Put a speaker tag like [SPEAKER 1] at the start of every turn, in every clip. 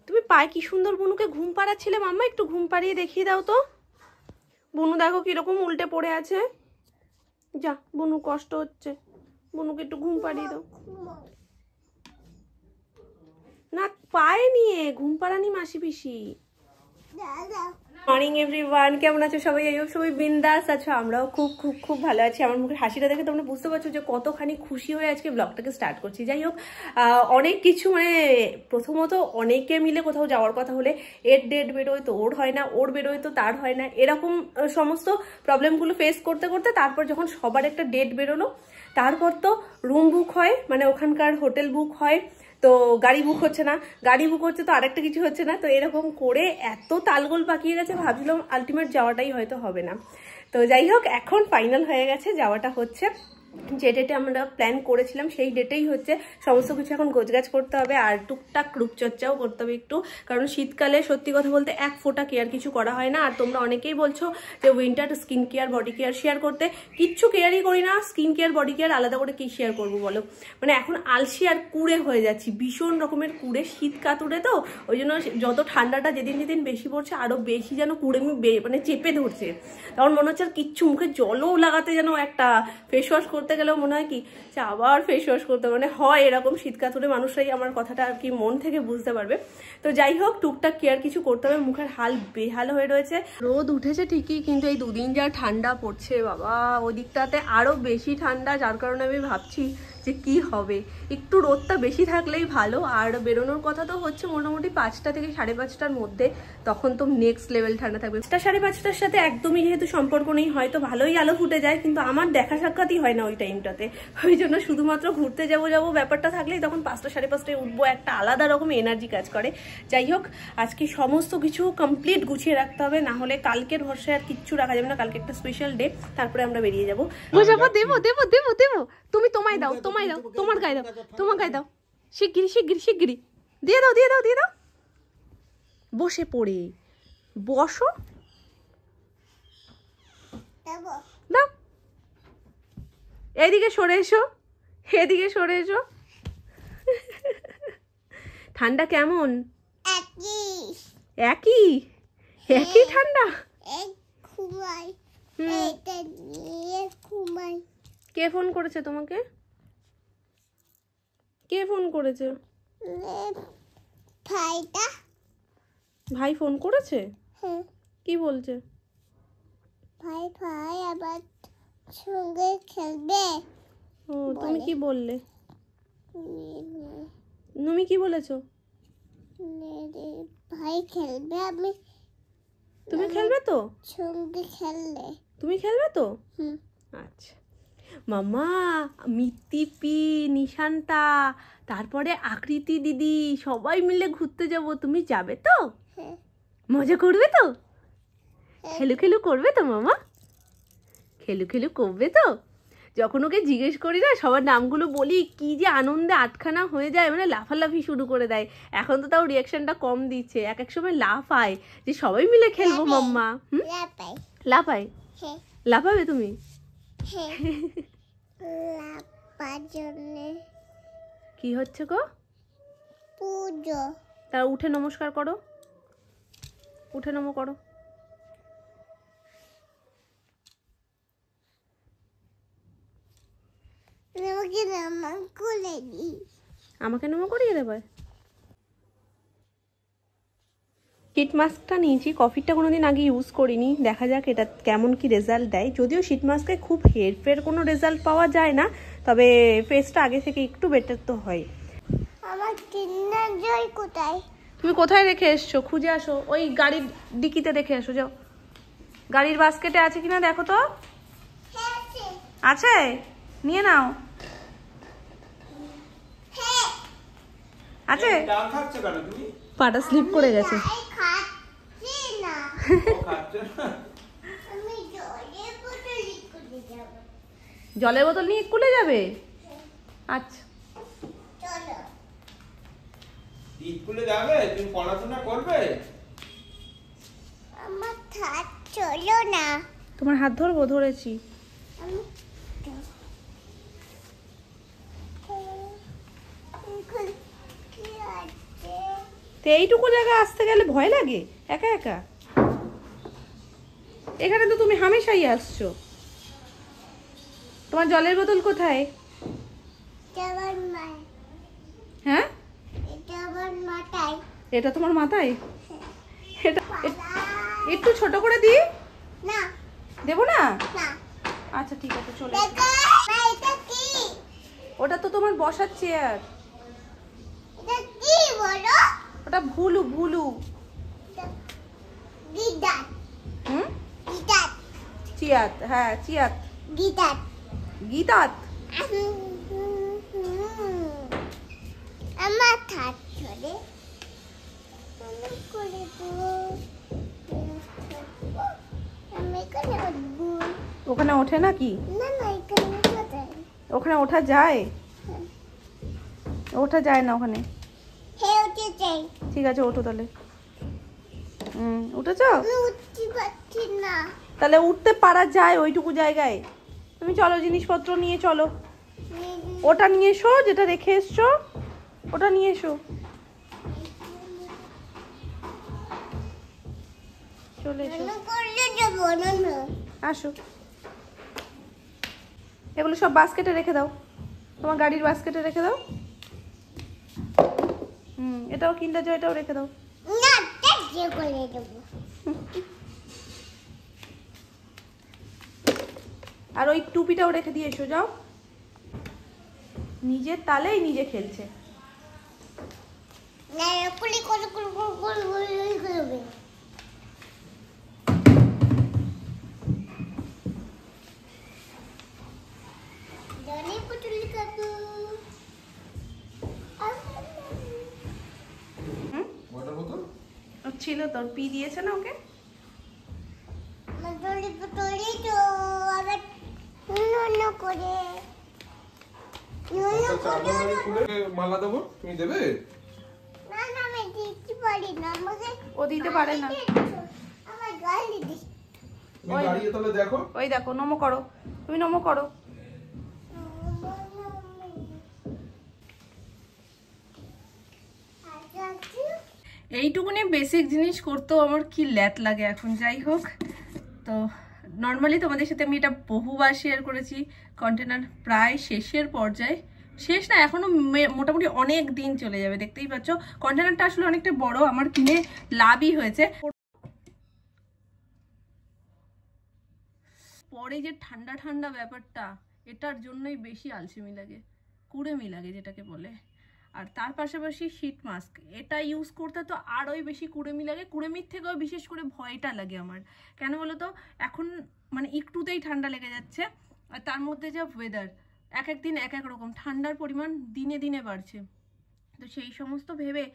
[SPEAKER 1] তুমি পায়ে কি সুন্দর বুনুকে ঘুম পাড়াচ্ছিলে মাম্মা, একটু ঘুম পাড়িয়ে দেখিয়ে দাও তো। বুনু দেখো কিরকম উল্টে পড়ে আছে। যা, বুনু কষ্ট হচ্ছে, বুনুকে একটু ঘুম পাড়িয়ে দাও না। পায়ে নিয়ে ঘুম পাড়ানি মাসি পিসি। মর্নিং এভরিওয়ান, কেমন আছো সবাই? সবাই বিন্দাস আছো? আমরাও খুব খুব খুব ভালো আছি। আমার মুখের হাসিটা দেখে তোমরা বুঝতে পারছো যে কতখানি খুশি হয়ে আজকে ব্লগটাকে স্টার্ট করছি। যাই হোক, অনেক কিছু প্রথমত অনেকে মিলে কোথাও যাওয়ার কথা হলে এর ডেট বেরোয় তো ওর হয় না, ওর বেরোয় তো তার হয় না, এরকম সমস্ত প্রবলেমগুলো ফেস করতে করতে তারপর যখন সবার একটা ডেট বেরোলো, তারপর তো রুম বুক হয়, ওখানকার হোটেল বুক হয়, তো গাড়ি বুক হচ্ছে না, গাড়ি বুক হচ্ছে তো আরেকটা কিছু হচ্ছে না, তো এরকম করে এত তালগোল পাকিয়ে গেছে, ভাবছিলাম আলটিমেট যাওয়াটাই হয়তো হবে না। তো যাই হোক, এখন ফাইনাল হয়ে গেছে, যাওয়াটা হচ্ছে। যে ডেটে আমরা প্ল্যান করেছিলাম সেই ডেটেই হচ্ছে। সমস্ত কিছু এখন গোছগাছ করতে হবে, আর টুকটাক রূপচর্চাও করতে হবে একটু, কারণ শীতকালে সত্যি কথা বলতে এক ফোঁটা কেয়ার কিছু করা হয় না। আর তোমরা অনেকেই বলছো যে winter skin care body care share করতে, কিচ্ছু কেয়ারই করি না। স্কিন কেয়ার বডি কেয়ার আলাদা করে কি শেয়ার করবো বলো? এখন আলসি আর কুড়ে হয়ে যাচ্ছি, ভীষণ রকমের কুড়ে, শীত কাতুরে তো ওই জন্য যত ঠান্ডাটা যেদিন যেদিন বেশি পড়ছে আরো বেশি যেন কুড়েমি চেপে ধরছে। তখন মনে হচ্ছে আর কিচ্ছু, মুখে জলও লাগাতে যেন একটা ফেস ওয়াশ করতে গেলেও মনে হয় কি যে আবার ফেস ওয়াশ করতে হয় এরকম। শীতকাতুরে মানুষরাই আমার কথাটা আর কি মন থেকে বুঝতে পারবে। তো যাই হোক, টুকটাক কেয়ার কিছু করতে হবে। মুখের হাল বেহাল হয়ে রয়েছে। রোদ উঠেছে ঠিকই, কিন্তু এই দুদিন যা ঠান্ডা পড়ছে বাবা, ওই দিকটাতে আরো বেশি ঠান্ডা, যার কারণে আমি ভাবছি যে কি হবে। একটু রোদটা বেশি থাকলেই ভালো। আর বেরোনোর কথা তো হচ্ছে মোটামুটি 5টা থেকে 5:30টার মধ্যে, তখন তো নেক্সট লেভেল ঠান্ডা থাকবে। 5:30টার সাথে একদমই যেহেতু সম্পর্ক নেই, হয়তো ভালোই আলো ফুটে যায়, কিন্তু আমার দেখা সাক্ষাৎই হয় না ওই টাইমটাতে। ওই জন্য শুধুমাত্র ঘুরতে যাবো ব্যাপারটা থাকলেই তখন 5টা 5:30টায় উঠবো, একটা আলাদা রকম এনার্জি কাজ করে। যাই হোক, আজকে সমস্ত কিছু কমপ্লিট গুছিয়ে রাখতে হবে, না হলে কালকের ভরসায় আর কিচ্ছু রাখা যাবে না। কালকে একটা স্পেশাল ডে, তারপরে আমরা বেরিয়ে যাবো। দেবো দেবো দেবো দেবো, তুমি তোমায় দাও, তোমায় দাও, তোমার গায়ে দাও, তোমার গায়ে দাও, শিগগিরি শিগগিরি শিগগিরি দিয়ে দাও দিয়ে দাও দিয়ে দাও। বসে পড়ে বসো, দাও। এদিকে সরে এসো, এদিকে সরে এসো। ঠান্ডা কেমন? একই একই ঠান্ডা। কে ফোন করেছে তোমাকে? কে ফোন করেছে? ভাই ফোন করেছে? কি বলছে? ভাই ভাই আবার সঙ্গে খেলবে। ও, তুমি কি বললে? তুমি কি বলেছো? ভাই খেলবে, আমি তুমি খেলবে তো সঙ্গে খেললে, তুমি খেলবে তো? আচ্ছা মাম্মা, মিত্তিপি, নিশান্তা, তারপরে আকৃতি দিদি, সবাই মিলে ঘুরতে যাব, তুমি যাবে তো? মজা করবে তো? খেলু খেলু করবে তো মামা? খেলু খেলু করবে তো? যখন ওকে জিজ্ঞেস করি না, সবার নামগুলো বলি, কি যে আনন্দে আটখানা হয়ে যায়, লাফালাফি শুরু করে দেয়। এখন তো তাও রিয়াকশনটা কম দিচ্ছে, এক এক সময় লাফায় যে সবাই মিলে খেলবো মাম্মা। লাফায়? লাফাবে তুমি? কি হচ্ছে গো? পুজো। তা উঠে নমস্কার করো, উঠে নমো করো। আমাকে নমো করিয়ে দেবে? শীট মাস্কটা নিয়েছি, কফিটা কোনোদিন আগে ইউজ করিনি, দেখা যাক এটা কেমন কি রেজাল্ট দেয়। যদিও শীট মাস্কে খুব হেরফের কোনো রেজাল্ট পাওয়া যায় না, তবে ফেসটা আগে থেকে একটু বেটার তো হয়। আমার কিন্ডার জয় কোথায়? তুমি কোথায় রেখে এসছো? খুঁজে আসো, ওই গাড়ির ডিকিতে রেখে আসো, যাও। গাড়ির বাস্কেটে আছে কিনা দেখো তো। আছে, নিয়ে নাও। আছে? পাটা স্লিপ করে গেছে। জলের বোতল নিয়ে স্কুলে যাবে? আচ্ছা
[SPEAKER 2] স্কুলে যাবে, তুমি পড়াশোনা করবে।
[SPEAKER 1] আমার হাত চলো না। তোমার হাত ধরবো? ধরেছি। তো এইটুকু জায়গা আসতে গেলে ভয় লাগে একা একা? এখানে তো তুমি হামেশাই আসছো। তোমার জলের বোতল কোথায়? হ্যাঁ, এটা তোমার মাথায়? এটা একটু ছোট করে দিই? দেবো না? আচ্ছা ঠিক আছে, চলে। ওটা তো তোমার বসার চেয়ার। ওটা ভুলু ভুলু। হুম, চিয়াত, হ্যাঁ চিয়াত। গীতাত।
[SPEAKER 3] আমার থাক চলে
[SPEAKER 1] ওখানে ওঠে না কি?
[SPEAKER 3] না না এখানে কোথায়?
[SPEAKER 1] ওখানে ওঠা যায়? ওঠা যায় না ওখানে।
[SPEAKER 3] হ্যাঁ উঠে যাই।
[SPEAKER 1] ঠিক আছে, ওঠো তাহলে। উঠেছ?
[SPEAKER 3] আমি উঠতে পারছি না।
[SPEAKER 1] তাহলে উঠতে পারা যায় ওইটুকু জায়গায়। তুমি চলো, জিনিসপত্র নিয়ে চলো। ওটা নিয়ে এসো, যেটা রেখে এসছো ওটা নিয়ে এসো। চলে এসো,
[SPEAKER 3] করলে যাবো না না।
[SPEAKER 1] আসো। এগুলো সব বাস্কেটে রেখে দাও, তোমার গাড়ির বাস্কেটে রেখে দাও। এটাও কিন্ডার জয়, এটাও রেখে দাও।
[SPEAKER 3] না যে করে যাবো।
[SPEAKER 1] আর ওই টুপিটাও রেখে দিয়ে এসো, যাও। নিজের তালেই নিজে খেলছে।
[SPEAKER 3] না কুলি করে করবে। জলে পুতুল কাকু।
[SPEAKER 2] ওয়াটার বোতল
[SPEAKER 1] ছিল তোর, পি দিয়েছে না ওকে?
[SPEAKER 3] আমার জলে পুতুলই তো আবার নুন করে।
[SPEAKER 2] মালা দেবো, তুমি দেবে?
[SPEAKER 3] না না আমি দিতে পারি না, আমাকে
[SPEAKER 1] ও দিতে পারে না।
[SPEAKER 3] আমার গালি দিস।
[SPEAKER 2] তুমি দাঁড়িয়ে তাহলে দেখো।
[SPEAKER 1] ওই দেখো, নমো করো, তুমি নমো করো। এইটুকুনি বেসিক জিনিস করতেও আমার কি ল্যাট লাগে এখন। যাই হোক, তো নর্মালি তোমাদের সাথে আমি এটা বহুবার শেয়ার করেছি। কন্টেনার প্রায় শেষের পর্যায়ে, শেষ না এখনো, মোটামুটি অনেক দিন চলে যাবে। দেখতেই পাচ্ছ কন্টেনারটা আসলে অনেকটা বড়, আমার কিনে লাভই হয়েছে। পরে যে ঠান্ডা ঠান্ডা ব্যাপারটা, এটার জন্যই বেশি আলসেমি লাগে, কুড়েমি লাগে যেটাকে বলে। আর তার পাশাপাশি শীত মাস্ক, এটা ইউজ করতে তো আরোই বেশি কুড়েমি লাগে। কুড়েমির থেকেও বিশেষ করে ভয়টা লাগে আমার। কেন বলো তো, এখন মানে একটুতেই ঠান্ডা লেগে যাচ্ছে। আর তার মধ্যে যা ওয়েদার, এক এক দিন এক এক রকম, ঠান্ডার পরিমাণ দিনে দিনে বাড়ছে। তো সেই সমস্ত ভেবে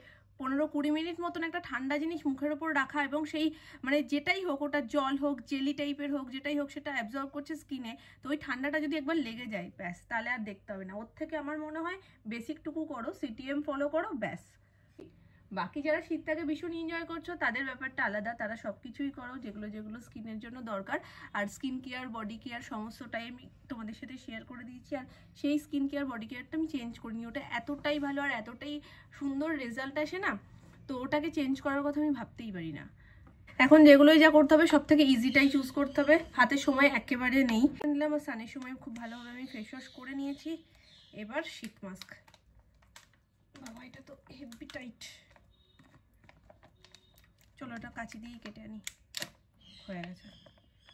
[SPEAKER 1] 15-20 মিনিট মতন একটা ঠান্ডা জিনিস মুখের ওপর রাখা, এবং সেই মানে যেটাই হোক, ওটা জল হোক, জেলি টাইপের হোক, যেটাই হোক, সেটা অ্যাবজর্ব করছে স্কিনে। তো ওই ঠান্ডাটা যদি একবার লেগে যায়, ব্যাস, তাহলে আর দেখতে হবে না। ওর থেকে আমার মনে হয় বেসিকটুকু করো, সিটিএম ফলো করো, ব্যাস। বাকি যারা শীতটাকে ভীষণ এনজয় করছো তাদের ব্যাপারটা আলাদা, তারা সব কিছুই করো যেগুলো যেগুলো স্কিনের জন্য দরকার। আর স্কিন কেয়ার, বডি কেয়ার সমস্তটাই আমি তোমাদের সাথে শেয়ার করে দিয়েছি। আর সেই স্কিন কেয়ার, বডি কেয়ারটা আমি চেঞ্জ করিনি, ওটা এতটাই ভালো আর এতটাই সুন্দর রেজাল্ট আসে না, তো ওটাকে চেঞ্জ করার কথা আমি ভাবতেই পারি না। এখন যেগুলোই যা করতে হবে, সব থেকে ইজিটাই চুজ করতে হবে। হাতে সময় একেবারে নেই। নিলাম, আর সানের সময় খুব ভালোভাবে আমি ফেস ওয়াশ করে নিয়েছি। এবার শীত মাস্ক। বাবা, এটা তো হেভি টাইট। চলো এটা কাঁচি দিয়েই কেটে আনি। হয়ে গেছে,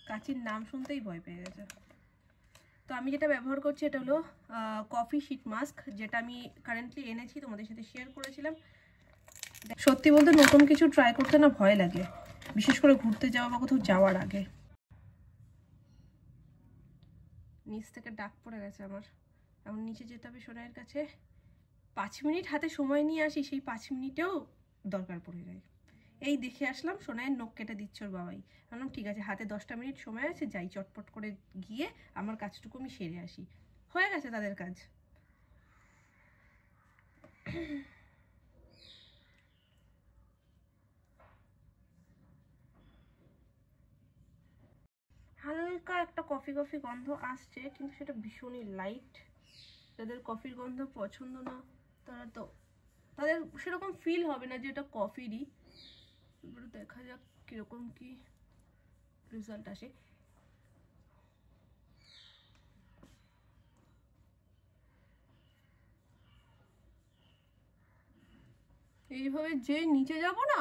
[SPEAKER 1] কাঁচির নাম শুনতেই ভয় পেয়ে গেছে। তো আমি যেটা ব্যবহার করছি এটা হলো কফি শীট মাস্ক, যেটা আমি কারেন্টলি এনেছি, তোমাদের সাথে শেয়ার করেছিলাম। সত্যি বলতে নতুন কিছু ট্রাই করতে না ভয় লাগে, বিশেষ করে ঘুরতে যাওয়া বা কোথাও যাওয়ার আগে। নিচ থেকে ডাক পড়ে গেছে আমার, এমন নিচে যেতে হবে সোনাইয়ের কাছে। 5 মিনিট হাতে সময় নিয়ে আসি, সেই 5 মিনিটেও দরকার পড়ে যায়। এই দেখে আসলাম সোনাইয়ের নখ কেটে দিচ্ছে ওর বাবাই। বললাম ঠিক আছে, হাতে 10টা মিনিট সময় আছে, যাই চটপট করে গিয়ে আমার কাজটুকু আমি সেরে আসি। হয়ে গেছে তাদের কাজ। হালকা একটা কফি কফি গন্ধ আসছে, কিন্তু সেটা ভীষণই লাইট। যাদের কফির গন্ধ পছন্দ না তারা তো তাদের সেরকম ফিল হবে না যে এটা কফিরই। এবারে দেখা যাক কিরকম কি রেজাল্ট আসে। এইভাবে যে নিচে যাব না,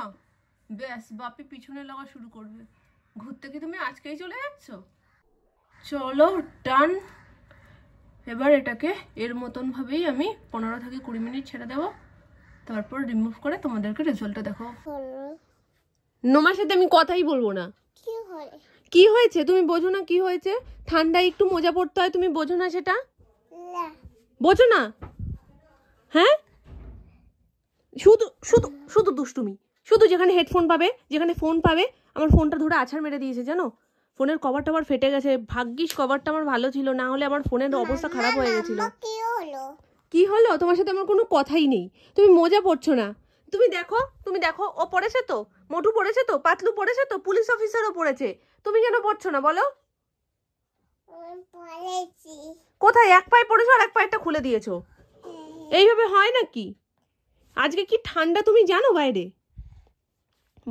[SPEAKER 1] ব্যাস বাপি পিছনে লাগা শুরু করবে। ঘুরতে কি তুমি আজকেই চলে যাচ্ছ? চলো ডান। এবার এটাকে এর মতন ভাবেই আমি 15 থেকে 20 মিনিট ছেড়ে দেবো, তারপর রিমুভ করে তোমাদেরকে রেজাল্টটা দেখো। নোমার সাথে আমি কথাই বলবো না। কি হয়েছে তুমি বোঝো না? কি হয়েছে? ঠান্ডায় একটু মোজা পড়তে হয়, তুমি বোঝো না সেটা? বোঝো না? হ্যাঁ, শুধু শুধু শুধু দুষ্টুমি, শুধু যেখানে হেডফোন পাবে, যেখানে ফোন পাবে। আমার ফোনটা ধরে আছাড় মেরে দিয়েছে জানো, ফোনের কভারটা আমার ফেটে গেছে। ভাগ্যিস কভারটা আমার ভালো ছিল, না হলে আমার ফোনের অবস্থা খারাপ হয়ে গেছিল। কি হলো? তোমার সাথে আমার কোনো কথাই নেই। তুমি মোজা পড়ছো না। তুমি দেখো, তুমি দেখো, ও পড়েছে তো, মোটু পড়েছে তো, পাতলু পড়েছে তো, পুলিশ অফিসারও পড়েছে। তুমি কেন পড়ছো না বলো? কোথায়? এক পায়ে পড়েছো আর এক পায়েরটা খুলে দিয়েছো। এইভাবে হয় নাকি? আজকে কি ঠান্ডা তুমি জানো বাইরে?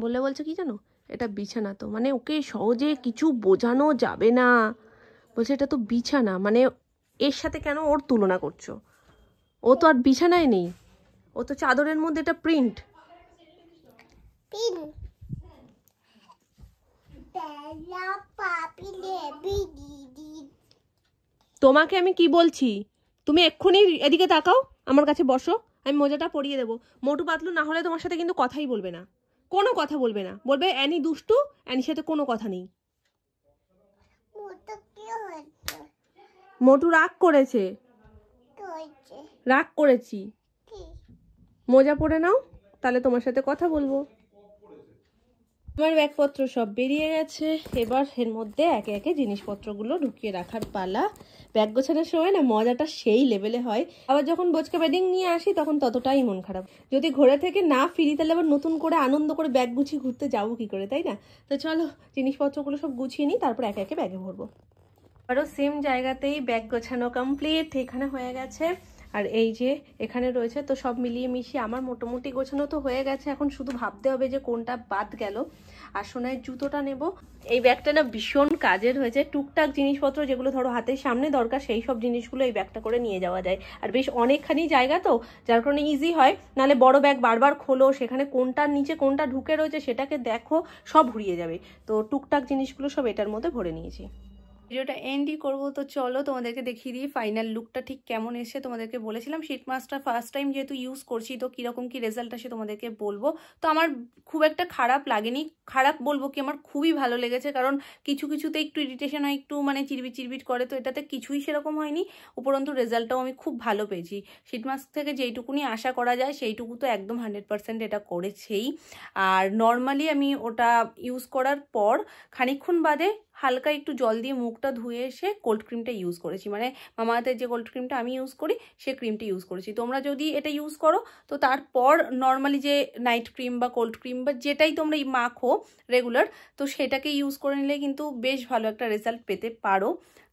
[SPEAKER 1] বললে বলছে কি জানো, এটা বিছানা তো, মানে ওকে সহজে কিছু বোঝানো যাবে না। বলছে এটা তো বিছানা, মানে এর সাথে কেন ওর তুলনা করছো? ও তো আর বিছানায় নেই, ও তো চাদরের মধ্যে এটা প্রিন্ট। তোমাকে আমি কি বলছি, তুমি এক্ষুনি এদিকে তাকাও, আমার কাছে বসো, আমি মোজাটা পরিয়ে দেবো। মোটু পাতলু না হলে তোমার সাথে কিন্তু কথাই বলবে না, কোনো কথা বলবে না। বলবে অ্যানি দুষ্টু, অ্যানির সাথে কোনো কথা নেই। মোটু রাগ করেছে। রাগ করেছি। মোজা পরে নাও, তাহলে তোমার সাথে কথা বলবো। আমার ব্যাগপত্র সব বেরিয়ে গেছে, এবার এর মধ্যে একে একে জিনিসপত্রগুলো ঢুকিয়ে রাখার পালা। ব্যাগ গোছানোর সময় না মজাটা সেই লেভেলে হয়, আবার যখন বোচকা ব্যাডিং নিয়ে আসি তখন ততটাই মন খারাপ। যদি ঘোরা থেকে না ফিরি তাহলে আবার নতুন করে আনন্দ করে ব্যাগ গুছিয়ে ঘুরতে যাবো কি করে, তাই না? তো চলো জিনিসপত্রগুলো সব গুছিয়ে নিই, তারপর একে একে ব্যাগে ভরবো। আরও সেম জায়গাতেই ব্যাগ গোছানো কমপ্লিট, এখানে হয়ে গেছে। আর এই যে এখানে রয়েছে, তো সব মিলিয়ে মিশিয়ে আমার মোটামুটি গোছানো তো হয়ে গেছে। এখন শুধু ভাবতে হবে যে কোনটা বাদ গেল। আর সোনার জুতোটা নেব। এই ব্যাগটা না ভীষণ কাজের হয়েছে, টুকটাক জিনিসপত্র যেগুলো ধরো হাতের সামনে দরকার সেই সব জিনিসগুলো এই ব্যাগটা করে নিয়ে যাওয়া যায়। আর বেশ অনেকখানি জায়গা তো, যার কারণে ইজি হয়। নাহলে বড় ব্যাগ বারবার খোলো, সেখানে কোনটার নিচে কোনটা ঢুকে রয়েছে সেটাকে দেখো, সব ঘুরিয়ে যাবে। তো টুকটাক জিনিসগুলো সব এটার মধ্যে ভরে নিয়েছি। ভিডিওটা এন্ডই করবো, তো চলো তোমাদেরকে দেখিয়ে দিই ফাইনাল লুকটা ঠিক কেমন এসে। তোমাদেরকে বলেছিলাম শিট মাস্কটা ফার্স্ট টাইম যেহেতু ইউজ করছি, তো কীরকম কি রেজাল্ট আসে তোমাদেরকে বলবো। তো আমার খুব একটা খারাপ লাগেনি, খারাপ বলবো কি আমার খুবই ভালো লেগেছে। কারণ কিছু কিছুতে একটু ইরিটেশন হয়, একটু মানে চিরবিট চিরবিট করে, তো এটাতে কিছুই সেরকম হয়নি। উপরন্তু রেজাল্টটাও আমি খুব ভালো পেয়েছি। শিট মাস্ক থেকে যেইটুকুনি আশা করা যায় সেইটুকু তো একদম 100% এটা করেছেই। আর নর্মালি আমি ওটা ইউজ করার পর খানিকক্ষণ বাদে হালকা একটু জল দিয়ে মুখটা ধুয়ে এসে কোল্ড ক্রিমটা ইউজ করেছি। মানে মামাআর্থের যে কোল্ড ক্রিমটা আমি ইউজ করি সে ক্রিমটা ইউজ করেছি। তোমরা যদি এটা ইউজ করো তো তারপর নর্মালি যে নাইট ক্রিম বা কোল্ড ক্রিম বা যেটাই তোমরা মাখো রেগুলার, তো সেটাকে ইউজ করে নিলে কিন্তু বেশ ভালো একটা রেজাল্ট পেতে পারো।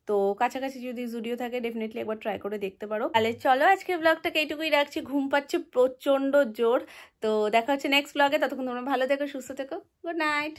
[SPEAKER 1] তো কাছাকাছি যদি জুডিও থাকে ডেফিনেটলি একবার ট্রাই করে দেখতে পারো। তাহলে চলো আজকের ব্লগটাকে এইটুকুই রাখছি, ঘুম পাচ্ছে প্রচন্ড জোর। তো দেখা হচ্ছে নেক্সট ব্লগে, ততক্ষণ তোমরা ভালো থেকো, সুস্থ থেকো, গুড নাইট।